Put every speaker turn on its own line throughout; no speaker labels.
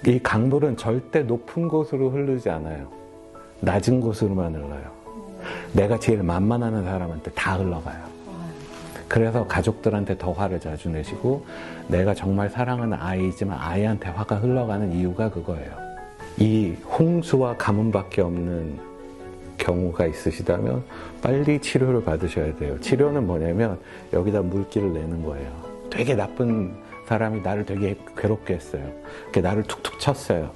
이 강물은 절대 높은 곳으로 흐르지 않아요. 낮은 곳으로만 흘러요. 내가 제일 만만한 사람한테 다 흘러가요. 그래서 가족들한테 더 화를 자주 내시고, 내가 정말 사랑하는 아이지만 아이한테 화가 흘러가는 이유가 그거예요. 이 홍수와 가뭄밖에 없는 경우가 있으시다면 빨리 치료를 받으셔야 돼요. 치료는 뭐냐면 여기다 물기를 내는 거예요. 되게 나쁜 사람이 나를 되게 괴롭게 했어요. 나를 툭툭 쳤어요.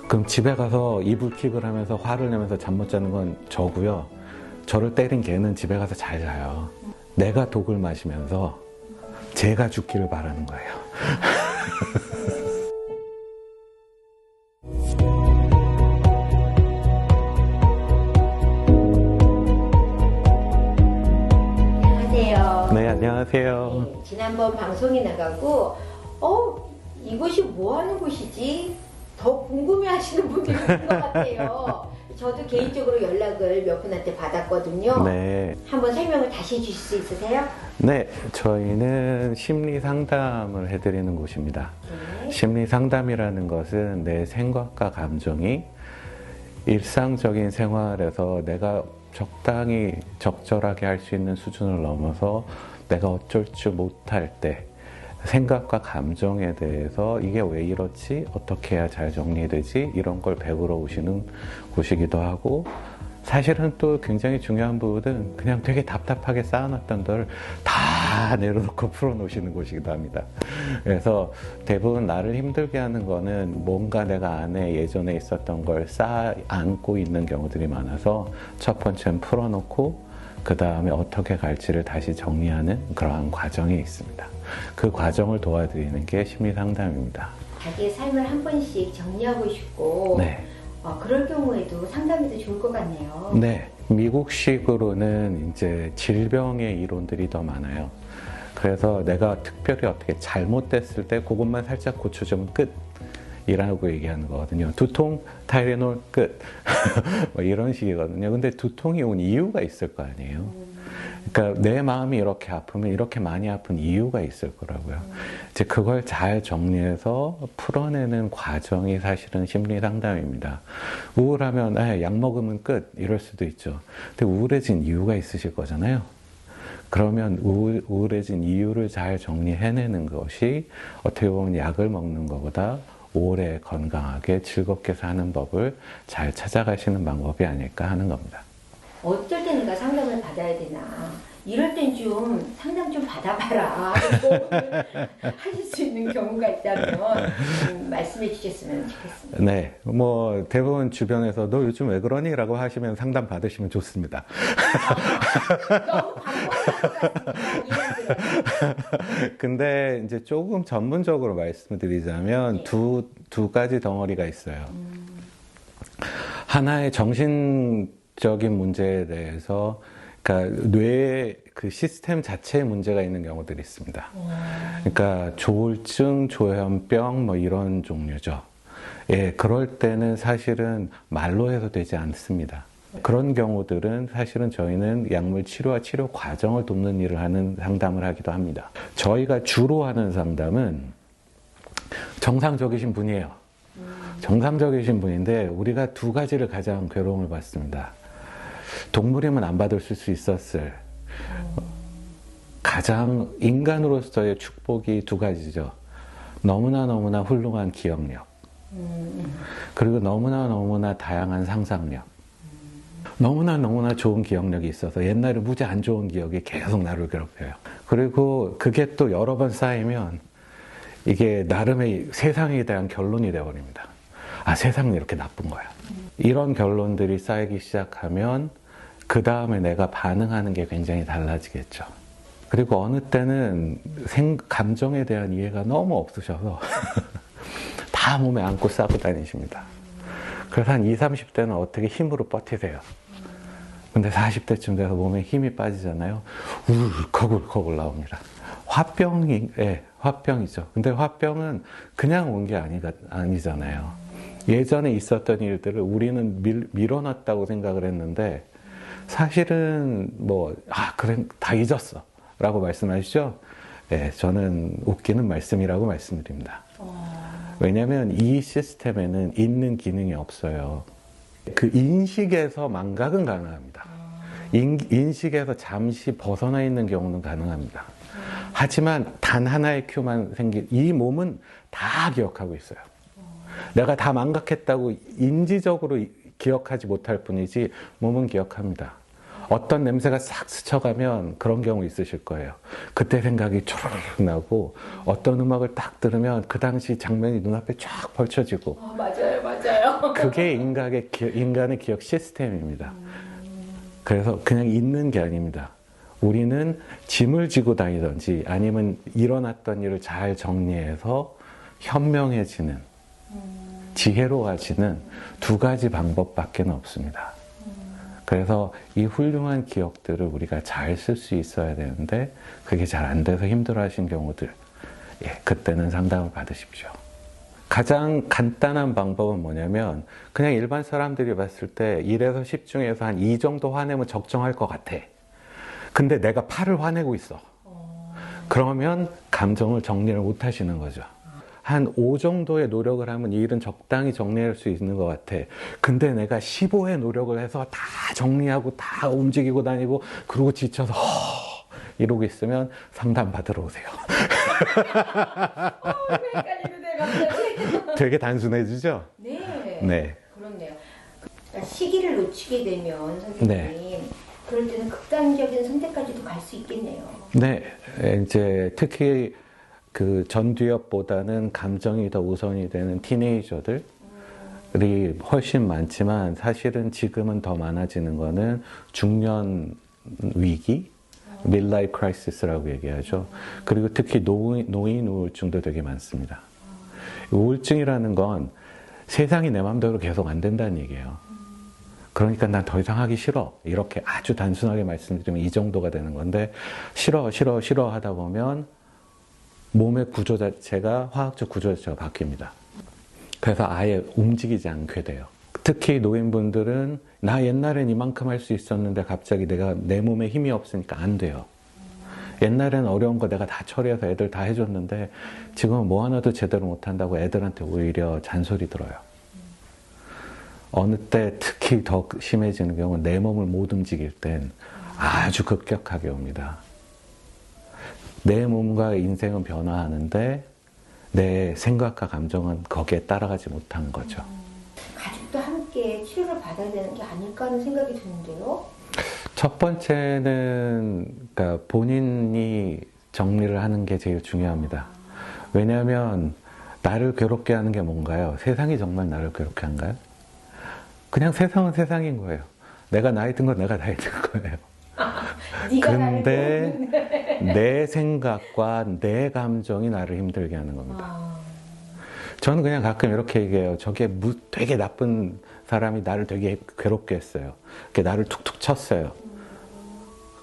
그럼 집에 가서 이불킥을 하면서 화를 내면서 잠 못 자는 건 저고요. 저를 때린 걔는 집에 가서 잘 자요. 내가 독을 마시면서 제가 죽기를 바라는 거예요.
안녕하세요.
네, 안녕하세요.
네, 지난번 방송이 나가고 이곳이 뭐 하는 곳이지? 더 궁금해 하시는 분들이 있는 것 같아요. 저도 개인적으로 연락을 몇 분한테 받았거든요.
네.
한번 설명을 다시 해주실 수 있으세요?
네, 저희는 심리 상담을 해드리는 곳입니다.
네.
심리 상담이라는 것은 내 생각과 감정이 일상적인 생활에서 내가 적당히 적절하게 할 수 있는 수준을 넘어서 내가 어쩔 줄 못할 때 생각과 감정에 대해서 이게 왜 이렇지? 어떻게 해야 잘 정리되지? 이런 걸 배우러 오시는 곳이기도 하고, 사실은 또 굉장히 중요한 부분은 그냥 되게 답답하게 쌓아놨던 걸 다 내려놓고 풀어놓으시는 곳이기도 합니다. 그래서 대부분 나를 힘들게 하는 거는 뭔가 내가 안에 예전에 있었던 걸 쌓아 안고 있는 경우들이 많아서 첫 번째는 풀어놓고 그 다음에 어떻게 갈지를 다시 정리하는 그러한 과정이 있습니다. 그 과정을 도와드리는 게 심리상담입니다.
자기의 삶을 한 번씩 정리하고 싶고
네.
그럴 경우에도 상담해도 좋을 것 같네요.
네. 미국식으로는 이제 질병의 이론들이 더 많아요. 그래서 내가 특별히 어떻게 잘못됐을 때 그것만 살짝 고쳐주면 끝. 이라고 얘기하는 거거든요. 두통, 타이레놀, 끝. 뭐 이런 식이거든요. 근데 두통이 온 이유가 있을 거 아니에요. 그러니까 내 마음이 이렇게 아프면 이렇게 많이 아픈 이유가 있을 거라고요. 이제 그걸 잘 정리해서 풀어내는 과정이 사실은 심리 상담입니다. 우울하면 약 먹으면 끝 이럴 수도 있죠. 근데 우울해진 이유가 있으실 거잖아요. 그러면 우울해진 이유를 잘 정리해내는 것이 어떻게 보면 약을 먹는 것보다 오래 건강하게 즐겁게 사는 법을 잘 찾아가시는 방법이 아닐까 하는 겁니다.
어쩔 때 내가 상담을 받아야 되나? 이럴 땐 좀 상담 좀 받아봐라 하고 하실 수 있는 경우가 있다면 말씀해 주셨으면 좋겠습니다.
네, 뭐 대부분 주변에서 너 요즘 왜 그러니? 라고 하시면 상담 받으시면 좋습니다.
너무 반복할 것 같으니까 이해하세요.
근데 이제 조금 전문적으로 말씀드리자면
네.
두 가지 덩어리가 있어요. 하나의 정신적인 문제에 대해서, 그러니까 뇌의 그 시스템 자체에 문제가 있는 경우들이 있습니다. 그러니까 조울증, 조현병 뭐 이런 종류죠. 예, 그럴 때는 사실은 말로 해서 되지 않습니다. 그런 경우들은 사실은 저희는 약물 치료와 치료 과정을 돕는 일을 하는 상담을 하기도 합니다. 저희가 주로 하는 상담은 정상적이신 분이에요. 정상적이신 분인데 우리가 두 가지를 가장 괴로움을 받습니다. 동물이면 안 받을 수 있었을 가장 인간으로서의 축복이 두 가지죠. 너무나 훌륭한 기억력, 그리고 너무나 다양한 상상력. 너무나 좋은 기억력이 있어서 옛날에 무지 안 좋은 기억이 계속 나를 괴롭혀요. 그리고 그게 또 여러 번 쌓이면 이게 나름의 세상에 대한 결론이 되어버립니다. 아, 세상은 이렇게 나쁜 거야. 이런 결론들이 쌓이기 시작하면 그 다음에 내가 반응하는 게 굉장히 달라지겠죠. 그리고 어느 때는 감정에 대한 이해가 너무 없으셔서 다 몸에 안고 싸고 다니십니다. 그래서 한 20, 30대는 어떻게 힘으로 버티세요. 근데 40대쯤 돼서 몸에 힘이 빠지잖아요. 울컥 나옵니다. 화병이죠. 근데 화병은 그냥 온 게 아니잖아요. 예전에 있었던 일들을 우리는 밀어놨다고 생각을 했는데 사실은 그래, 다 잊었어 라고 말씀하시죠? 네, 저는 웃기는 말씀이라고 말씀드립니다. 왜냐하면 이 시스템에는 있는 기능이 없어요. 그 인식에서 망각은 가능합니다. 인식에서 잠시 벗어나 있는 경우는 가능합니다. 하지만 단 하나의 큐만 이 몸은 다 기억하고 있어요. 내가 다 망각했다고 인지적으로 기억하지 못할 뿐이지 몸은 기억합니다. 어떤 냄새가 싹 스쳐가면 그런 경우 있으실 거예요. 그때 생각이 초르륵 나고 어떤 음악을 딱 들으면 그 당시 장면이 눈앞에 쫙 펼쳐지고
맞아요.
그게 인간의 기억 시스템입니다. 그래서 그냥 있는 게 아닙니다. 우리는 짐을 지고 다니든지 아니면 일어났던 일을 잘 정리해서 현명해지는, 지혜로워지는 두 가지 방법밖에 없습니다. 그래서 이 훌륭한 기억들을 우리가 잘 쓸 수 있어야 되는데 그게 잘 안 돼서 힘들어하신 경우들, 그때는 상담을 받으십시오. 가장 간단한 방법은 뭐냐면 그냥 일반 사람들이 봤을 때 1에서 10 중에서 한 2 정도 화내면 적정할 것 같아. 근데 내가 8을 화내고 있어. 그러면 감정을 정리를 못 하시는 거죠. 한 5 정도의 노력을 하면 이 일은 적당히 정리할 수 있는 것 같아. 근데 내가 15의 노력을 해서 다 정리하고 다 움직이고 다니고 그러고 지쳐서 이러고 있으면 상담 받으러 오세요.
헷갈리는데 갑자기.
되게 단순해지죠?
네. 그렇네요. 그러니까 시기를 놓치게 되면 선생님, 그럴 때는 극단적인 선택까지도 갈 수 있겠네요.
네, 이제 특히 그 전두엽보다는 감정이 더 우선이 되는 티네이저들이 훨씬 많지만 사실은 지금은 더 많아지는 거는 중년 위기, midlife crisis라고 얘기하죠. 그리고 특히 노인 우울증도 되게 많습니다. 우울증이라는 건 세상이 내 마음대로 계속 안 된다는 얘기예요. 그러니까 난 더 이상 하기 싫어. 이렇게 아주 단순하게 말씀드리면 이 정도가 되는 건데 싫어 하다 보면 몸의 구조 자체가, 화학적 구조 자체가 바뀝니다. 그래서 아예 움직이지 않게 돼요. 특히 노인분들은 나 옛날엔 이만큼 할 수 있었는데 갑자기 내 몸에 힘이 없으니까 안 돼요. 옛날엔 어려운 거 내가 다 처리해서 애들 다 해줬는데 지금은 뭐 하나도 제대로 못한다고 애들한테 오히려 잔소리 들어요. 어느 때 특히 더 심해지는 경우는 내 몸을 못 움직일 땐 아주 급격하게 옵니다. 내 몸과 인생은 변화하는데 내 생각과 감정은 거기에 따라가지 못한 거죠.
가족도 함께 치료를 받아야 되는 게 아닐까 하는 생각이 드는데요.
첫 번째는 그러니까 본인이 정리를 하는 게 제일 중요합니다. 왜냐하면 나를 괴롭게 하는 게 뭔가요? 세상이 정말 나를 괴롭게 한가요? 그냥 세상은 세상인 거예요. 내가 나이 든 건 내가 나이 든 거예요. 근데 내 생각과 내 감정이 나를 힘들게 하는 겁니다. 저는 그냥 가끔 이렇게 얘기해요. 저게 되게 나쁜 사람이 나를 되게 괴롭게 했어요. 나를 툭툭 쳤어요.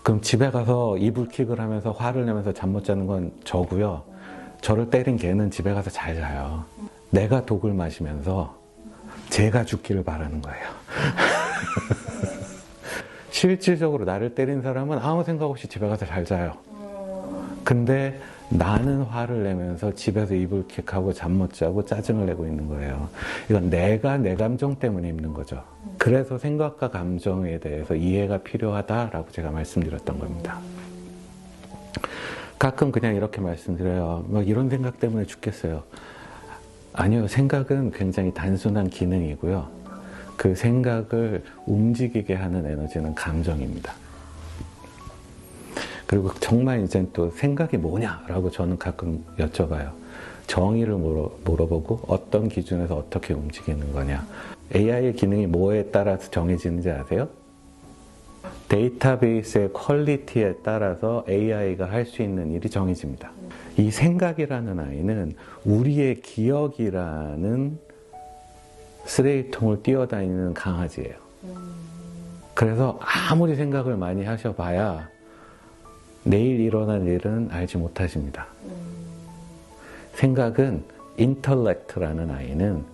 그럼 집에 가서 이불킥을 하면서 화를 내면서 잠 못 자는 건 저고요. 저를 때린 걔는 집에 가서 잘 자요. 내가 독을 마시면서 제가 죽기를 바라는 거예요. 실질적으로 나를 때린 사람은 아무 생각 없이 집에 가서 잘 자요. 근데 나는 화를 내면서 집에서 이불킥하고 잠 못 자고 짜증을 내고 있는 거예요. 이건 내가 내 감정 때문에 힘든 거죠. 그래서 생각과 감정에 대해서 이해가 필요하다라고 제가 말씀드렸던 겁니다. 가끔 그냥 이렇게 말씀드려요. 막 이런 생각 때문에 죽겠어요. 아니요, 생각은 굉장히 단순한 기능이고요. 그 생각을 움직이게 하는 에너지는 감정입니다. 그리고 정말 이제 또 생각이 뭐냐라고 저는 가끔 여쭤봐요. 정의를 물어보고 어떤 기준에서 어떻게 움직이는 거냐. AI의 기능이 뭐에 따라서 정해지는지 아세요? 데이터베이스의 퀄리티에 따라서 AI가 할 수 있는 일이 정해집니다. 이 생각이라는 아이는 우리의 기억이라는 쓰레기통을 뛰어다니는 강아지예요. 그래서 아무리 생각을 많이 하셔봐야 내일 일어날 일은 알지 못하십니다. 생각은 인텔렉트라는 아이는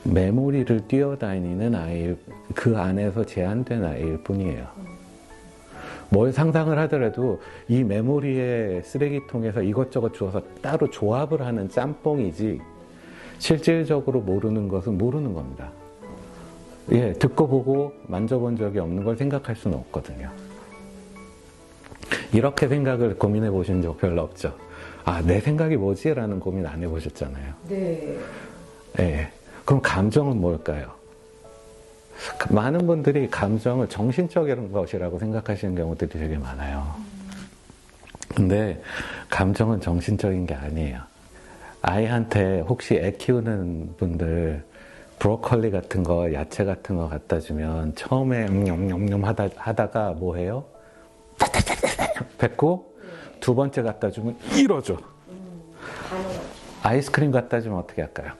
메모리를 뛰어다니는 아이일, 그 안에서 제한된 아이일 뿐이에요. 뭘 상상을 하더라도 이 메모리의 쓰레기통에서 이것저것 주워서 따로 조합을 하는 짬뽕이지 실질적으로 모르는 것은 모르는 겁니다. 예, 듣고 보고 만져본 적이 없는 걸 생각할 수는 없거든요. 이렇게 생각을 고민해 보신 적 별로 없죠? 아, 내 생각이 뭐지? 라는 고민 안 해보셨잖아요.
네.
예. 그럼 감정은 뭘까요? 많은 분들이 감정을 정신적인 것이라고 생각하시는 경우들이 되게 많아요. 근데 감정은 정신적인 게 아니에요. 아이한테 혹시 애 키우는 분들 브로콜리 같은 거, 야채 같은 거 갖다 주면 처음에 냠냠냠 하다가 뭐 해요? 뱉고 두 번째 갖다 주면 이러죠. 아이스크림 갖다 주면 어떻게 할까요?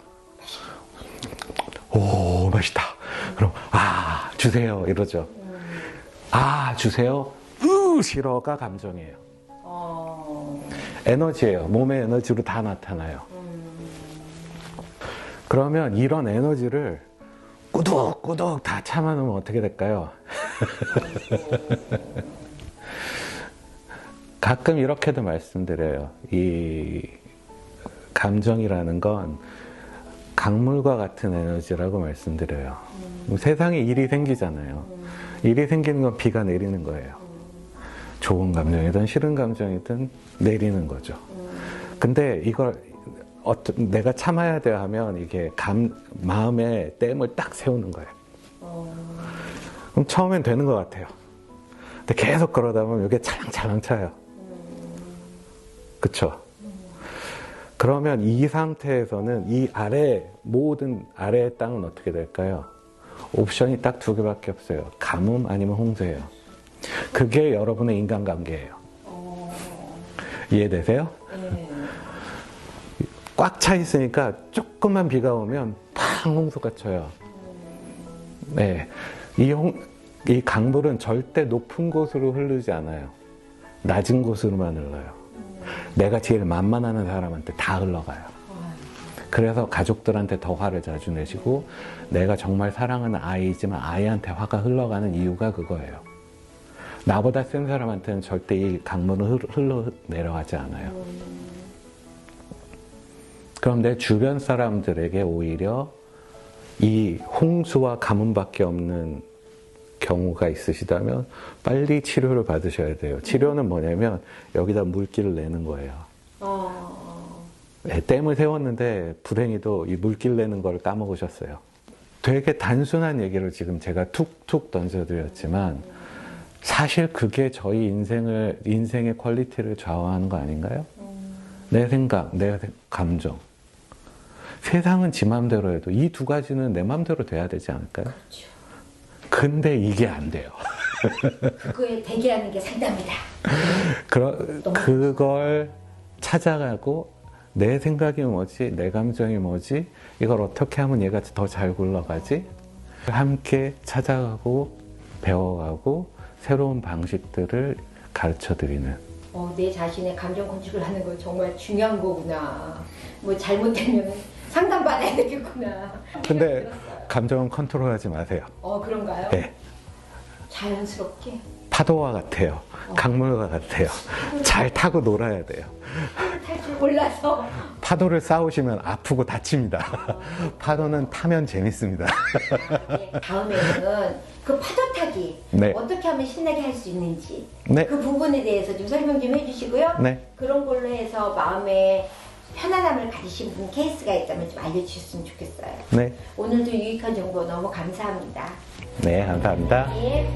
오, 맛있다. 그럼 아, 주세요. 이러죠. 아, 주세요. 싫어가 감정이에요. 에너지예요. 몸의 에너지로 다 나타나요. 그러면 이런 에너지를 꾸덕꾸덕 다 참아놓으면 어떻게 될까요? 가끔 이렇게도 말씀드려요. 이 감정이라는 건 강물과 같은 에너지라고 말씀드려요. 세상에 일이 생기잖아요. 일이 생기는 건 비가 내리는 거예요. 좋은 감정이든 싫은 감정이든 내리는 거죠. 근데 이걸 내가 참아야 돼 하면 이게 마음에 댐을 딱 세우는 거예요. 그럼 처음엔 되는 것 같아요. 근데 계속 그러다 보면 이게 찰랑찰랑 차요. 그쵸? 그러면 이 상태에서는 이 모든 아래의 땅은 어떻게 될까요? 옵션이 딱 두 개밖에 없어요. 가뭄 아니면 홍수예요. 그게 여러분의 인간관계예요. 이해되세요?
네.
꽉 차 있으니까 조금만 비가 오면 팡 홍수가 쳐요. 네. 이 강물은 절대 높은 곳으로 흐르지 않아요. 낮은 곳으로만 흘러요. 내가 제일 만만하는 사람한테 다 흘러가요. 그래서 가족들한테 더 화를 자주 내시고 내가 정말 사랑하는 아이지만 아이한테 화가 흘러가는 이유가 그거예요. 나보다 센 사람한테는 절대 이 강물은 흘러 내려가지 않아요. 그럼 내 주변 사람들에게 오히려 이 홍수와 가뭄밖에 없는 경우가 있으시다면 빨리 치료를 받으셔야 돼요. 치료는 뭐냐면 여기다 물기를 내는 거예요. 댐을 세웠는데 불행히도 이 물기를 내는 걸 까먹으셨어요. 되게 단순한 얘기를 지금 제가 툭툭 던져드렸지만 사실 그게 저희 인생의 퀄리티를 좌우하는 거 아닌가요? 내 생각, 내 감정. 세상은 지 맘대로 해도 이 두 가지는 내 맘대로 돼야 되지 않을까요?
그렇죠.
근데 이게 안 돼요.
그거에 대기하는 게 상담이다.
그걸 찾아가고 내 생각이 뭐지? 내 감정이 뭐지? 이걸 어떻게 하면 얘가 더 잘 굴러가지? 함께 찾아가고 배워가고 새로운 방식들을 가르쳐드리는
내 자신의 감정 컨트롤 하는 거 정말 중요한 거구나. 뭐 잘못되면 상담받아야 되겠구나.
근데 감정은 컨트롤하지 마세요.
그런가요?
네.
자연스럽게?
파도와 같아요. 강물과 같아요. 잘 타고 놀아야 돼요.
탈 줄 몰라서.
파도를 싸우시면 아프고 다칩니다. 파도는 타면 재밌습니다.
네, 다음에는 그 파도 타기
네.
어떻게 하면 신나게 할 수 있는지
네.
그 부분에 대해서 좀 설명 좀 해주시고요.
네.
그런 걸로 해서 마음에 편안함을 가지신 분 케이스가 있다면 좀 알려주셨으면 좋겠어요.
네.
오늘도 유익한 정보 너무 감사합니다.
네, 감사합니다.
예.